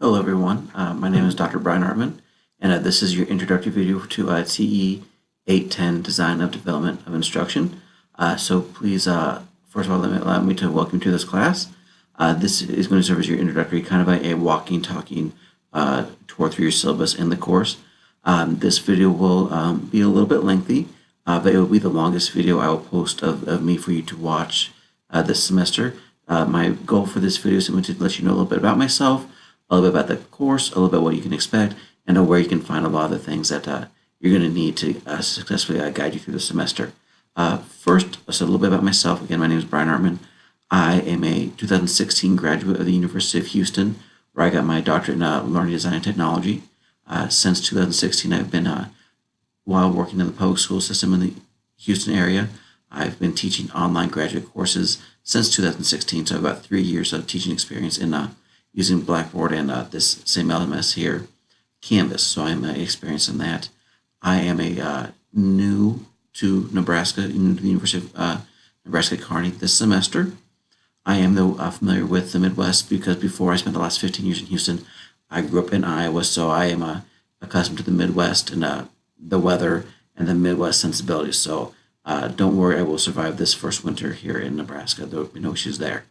Hello everyone, my name is Dr. Brian Hartman, and this is your introductory video to TE 810 Design of Development of Instruction. So please, first of all, allow me to welcome you to this class. This is going to serve as your introductory, kind of a walking, talking tour through your syllabus in the course. This video will be a little bit lengthy, but it will be the longest video I will post of me for you to watch this semester. My goal for this video is simply to let you know a little bit about myself, a little bit about the course, a little bit what you can expect, and where you can find a lot of the things that you're going to need to successfully guide you through the semester. First, a little bit about myself. Again, my name is Brian Hartman. I am a 2016 graduate of the University of Houston, where I got my doctorate in learning design and technology. Since 2016, I've been, while working in the public school system in the Houston area, I've been teaching online graduate courses since 2016, so about 3 years of teaching experience in using Blackboard and this same LMS here, Canvas. So I'm experienced in that. I am a new to Nebraska, new to the University of Nebraska-Kearney this semester. I am, though, familiar with the Midwest because before I spent the last 15 years in Houston, I grew up in Iowa, so I am accustomed to the Midwest and the weather and the Midwest sensibilities. So don't worry, I will survive this first winter here in Nebraska. There will be no issues there.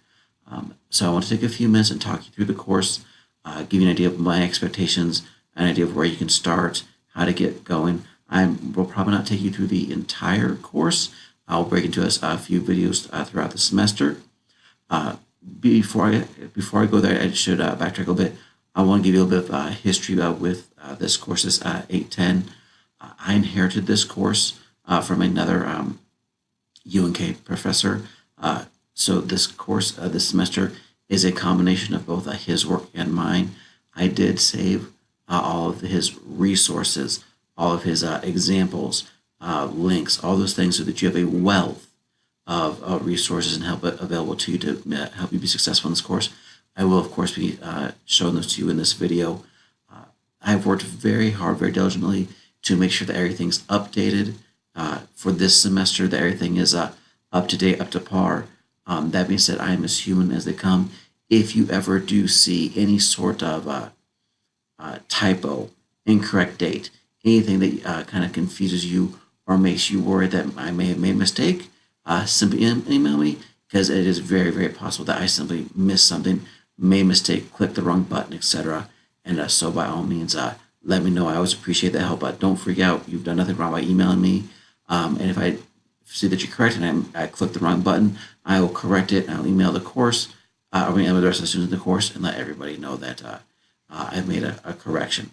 So I want to take a few minutes and talk you through the course, give you an idea of my expectations, an idea of where you can start, how to get going. I will probably not take you through the entire course. I'll break into a few videos throughout the semester. Before I go there, I should backtrack a little bit. I want to give you a little bit of history with this course, this 810. I inherited this course from another UNK professor. So this course this semester is a combination of both his work and mine. I did save all of his resources, all of his examples, links, all those things so that you have a wealth of resources and help available to you to help you be successful in this course. I will, of course, be showing those to you in this video. I've worked very hard, very diligently to make sure that everything's updated for this semester, that everything is up to date, up to par. That being said, I am as human as they come. If you ever do see any sort of typo, incorrect date, anything that kind of confuses you or makes you worried that I may have made a mistake, simply email me, because it is very, very possible that I simply missed something, made a mistake, clicked the wrong button, etc. And so by all means, let me know. I always appreciate the help, but don't freak out. You've done nothing wrong by emailing me. And if I see that you're correct and I clicked the wrong button, I will correct it. I'll email the course, or email the rest of the students in the course, and let everybody know that I've made a correction.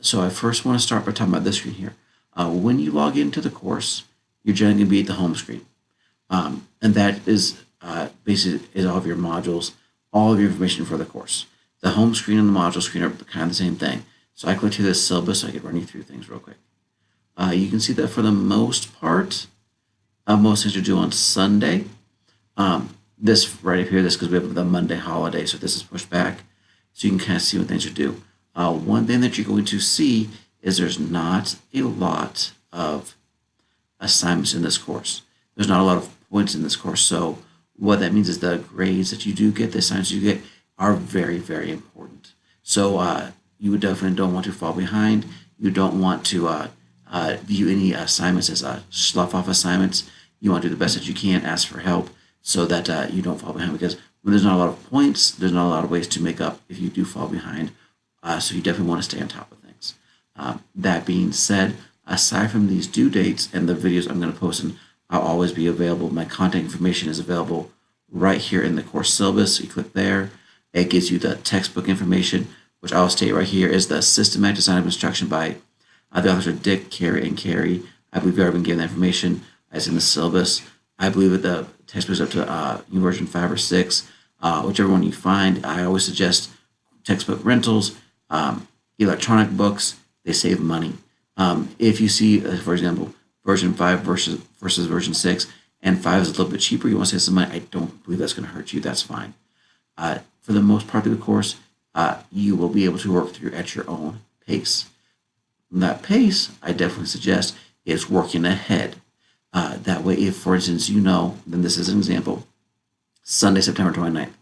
So I first want to start by talking about this screen here. When you log into the course, you're generally going to be at the home screen. And that is basically is all of your modules, all of your information for the course. The home screen and the module screen are kind of the same thing. So I click to this syllabus so I can run you through things real quick. You can see that for the most part, most things are due on Sunday. This right up here, this because we have the Monday holiday, so this is pushed back. So you can kind of see when things are due. One thing that you're going to see is there's not a lot of assignments in this course. There's not a lot of points in this course. So what that means is the grades that you do get, the assignments you get, are very, very important. So you would definitely don't want to fall behind. You don't want to view any assignments as slough off assignments. You want to do the best that you can, ask for help so that you don't fall behind, because when there's not a lot of points, there's not a lot of ways to make up if you do fall behind. So you definitely want to stay on top of things. That being said, aside from these due dates and the videos I'm going to post, and I'll always be available. My contact information is available right here in the course syllabus. So you click there. It gives you the textbook information, which I'll state right here is the Systematic Design of Instruction by the authors are Dick, Carey, and Carey. I believe you've already been given that information as in the syllabus. I believe that the textbook is up to version 5 or 6. Whichever one you find, I always suggest textbook rentals, electronic books. They save money. If you see, for example, version 5 versus version 6, and 5 is a little bit cheaper, you want to save some money, I don't believe that's going to hurt you. That's fine. For the most part of the course, you will be able to work through at your own pace. That pace, I definitely suggest, is working ahead. That way, if, for instance, you know, then this is an example, Sunday, September 29th,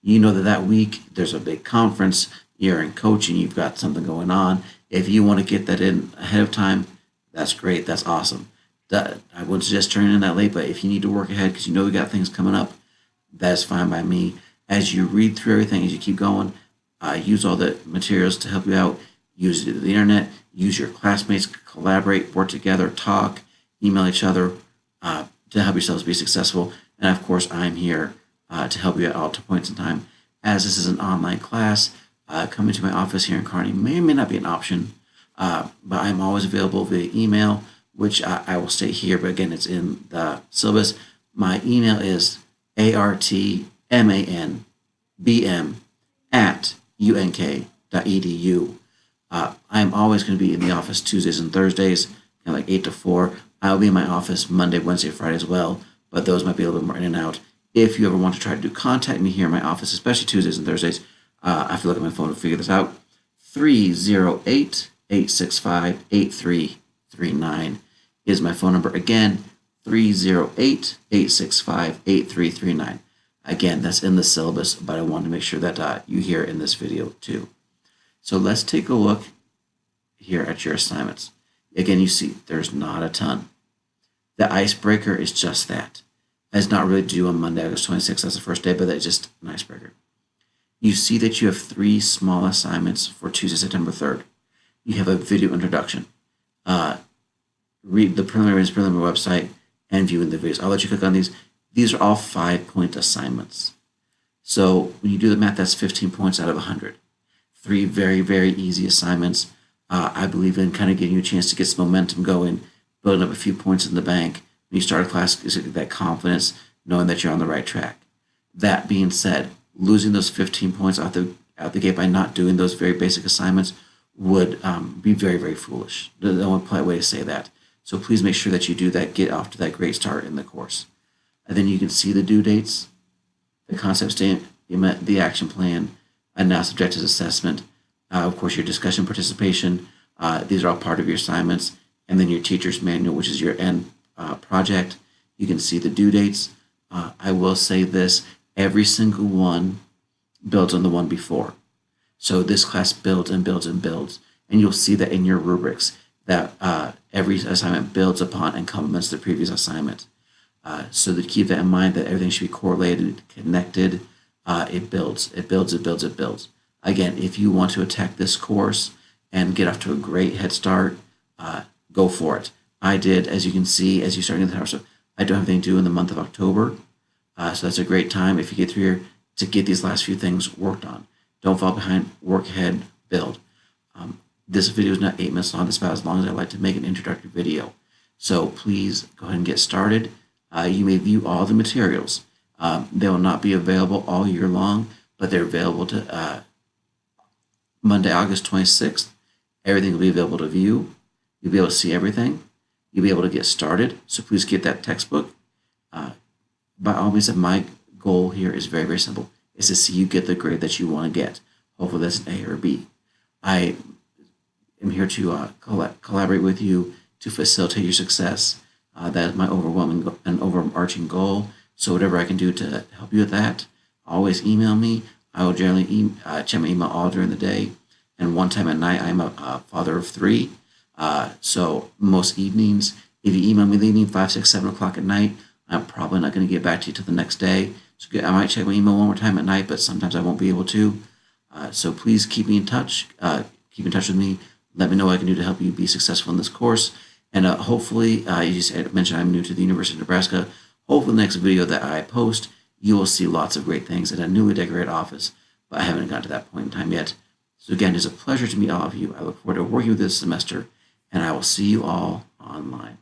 you know that week there's a big conference, you're in coaching, you've got something going on. If you want to get that in ahead of time, that's great. That's awesome. I wouldn't suggest turning in that late, but if you need to work ahead because you know you got things coming up, that's fine by me. As you read through everything, as you keep going, use all the materials to help you out. Use the internet. Use your classmates. Collaborate. Work together. Talk. Email each other to help yourselves be successful. And of course, I'm here to help you at all points in time. As this is an online class, coming to my office here in Kearney may or may not be an option, but I'm always available via email, which I will state here, but again, it's in the syllabus. My email is artmanbm@unk.edu. I'm always going to be in the office Tuesdays and Thursdays, kind of like 8 to 4. I'll be in my office Monday, Wednesday, Friday as well, but those might be a little bit more in and out. If you ever want to try to contact me here in my office, especially Tuesdays and Thursdays, I have to look at my phone to figure this out. 308-865-8339 is my phone number. Again, 308-865-8339. Again, that's in the syllabus, but I wanted to make sure that you hear it in this video too. So let's take a look here at your assignments. Again, you see there's not a ton. The icebreaker is just that. It's not really due on Monday, August 26th. That's the first day, but that's just an icebreaker. You see that you have 3 small assignments for Tuesday, September 3rd. You have a video introduction. Read the preliminary website and viewing the videos. I'll let you click on these. These are all 5-point assignments. So when you do the math, that's 15 points out of 100. 3 very, very easy assignments. I believe in kind of getting you a chance to get some momentum going, building up a few points in the bank. When you start a class, that confidence, knowing that you're on the right track. That being said, losing those 15 points out the gate by not doing those very basic assignments would be very, very foolish. The only polite way to say that. So please make sure that you do that, get off to that great start in the course. And then you can see the due dates, the concept statement, the action plan, and now subjective assessment. Of course, your discussion participation. These are all part of your assignments. And then your teacher's manual, which is your end project. You can see the due dates. I will say this, every single one builds on the one before. So this class builds and builds and builds. And you'll see that in your rubrics that every assignment builds upon and complements the previous assignment. So to keep that in mind, that everything should be correlated, connected. It builds. Again, if you want to attack this course and get off to a great head start, go for it. I did, as you can see, as you start getting the house, I don't have anything to do in the month of October. So that's a great time if you get through here to get these last few things worked on. Don't fall behind, work ahead, build. This video is not 8 minutes long. It's about as long as I like to make an introductory video. So please go ahead and get started. You may view all the materials. They will not be available all year long, but they're available to Monday, August 26th. Everything will be available to view. You'll be able to see everything. You'll be able to get started. So please get that textbook. By all means, my goal here is very, very simple. Is to see you get the grade that you want to get. Hopefully that's an A or a B. I am here to collaborate with you to facilitate your success. That is my overarching goal. So whatever I can do to help you with that, always email me. I will generally check my email all during the day. And one time at night, I'm a father of 3. So most evenings, if you email me in the evening, 5, 6, 7 o'clock at night, I'm probably not going to get back to you till the next day. So I might check my email one more time at night, but sometimes I won't be able to. So please keep me in touch. Keep in touch with me. Let me know what I can do to help you be successful in this course. And hopefully, you just mentioned I'm new to the University of Nebraska. Hopefully the next video that I post, you will see lots of great things in a newly decorated office, but I haven't gotten to that point in time yet. So again, it's a pleasure to meet all of you. I look forward to working with this semester, and I will see you all online.